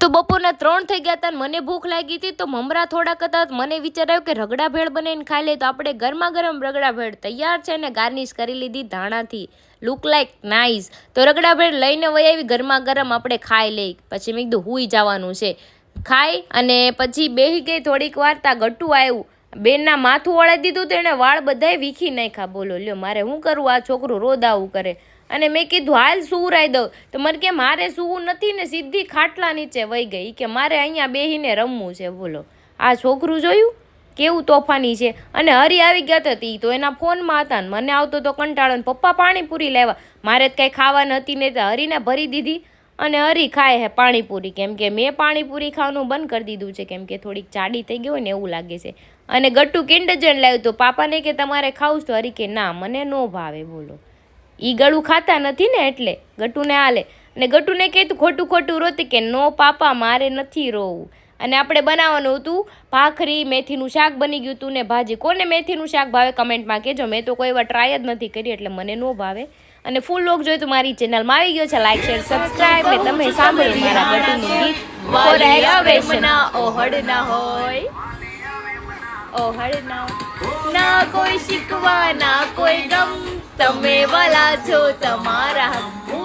તો બપોરના 3 થઈ ગયા હતા ને મને ભૂખ લાગી હતી તો મમરા થોડાક હતા. મને વિચાર આવ્યો કે રગડા ભેળ બનાવીને ખાઈ લે. તો આપણે ગરમા ગરમ રગડા ભેળ તૈયાર છે ને ગાર્નિશ કરી લીધી ધાણાથી. Look like nice. તો રગડા ભેળ લઈને વહી આવી ગરમા ગરમ આપણે ખાઈ લઈ. પછી મેં કીધું હુઈ જવાનું છે. ખાઈ અને પછી બેસી ગઈ થોડીક વાર. તા ગટ્ટુ આવ્યું, બેનના માથું વળાવી દીધું તો એને વાળ બધાય વીખી નાખ્યા. બોલો લ્યો મારે શું કરવું, આ છોકરું રોજ આવું કરે. અને મેં કીધું હાલ સુવરાઈ દઉં. તો મને કે મારે સૂવું નથી ને, સીધી ખાટલા નીચે વહી ગઈ કે મારે અહીંયા બેસીને રમવું છે. બોલો આ છોકરું જોયું કેવું તોફાની છે. અને હરી આવી ગયા હતી તો એના ફોનમાં હતા ને મને આવતો તો કંટાળો. પપ્પા પાણીપુરી લાવ્યા. મારે જ કાંઈ ખાવા નથી ને તો હરીને ભરી દીધી અને હરી ખાય હે પાણીપુરી. કેમ કે મેં પાણીપુરી ખાવાનું બંધ કરી દીધું છે, કેમ કે થોડીક ચાડી થઈ ગઈ હોય ને એવું લાગે છે. અને ગટ્ટુ કિંડરજોય લાવ્યું તો પાપાને કે તમારે ખાવું તો હરી કે ના મને ન ભાવે. બોલો ઈ ગળું ખાતા નથી ને એટલે ગટ્ટુને હાલે. અને ગટ્ટુને કહેતું ખોટું ખોટું રોતી કે નો પાપા મારે નથી રોવું. અને આપણે બનાવવાનું હતું ભાખરી, મેથીનું શાક બની ગયું હતું ને ભાજી. કોને મેથીનું શાક ભાવે કમેન્ટમાં કહેજો. મેં તો કોઈ વાર ટ્રાય જ નથી કરી એટલે મને ન ભાવે. અને ફૂલ લોક જોઈ તો મારી ચેનલમાં આવી ગયો છે. લાઈક શેર સબસ્ક્રાઇબ ને તમે સાંભળ્યું મારા ગટ્ટુનું ગીત ફોર એક્સપ્રેશન. ઓહડ ના હોય ઓહડ ના કોઈ શિકવા ના કોઈ ગમ, તમે વાલા છો તમારા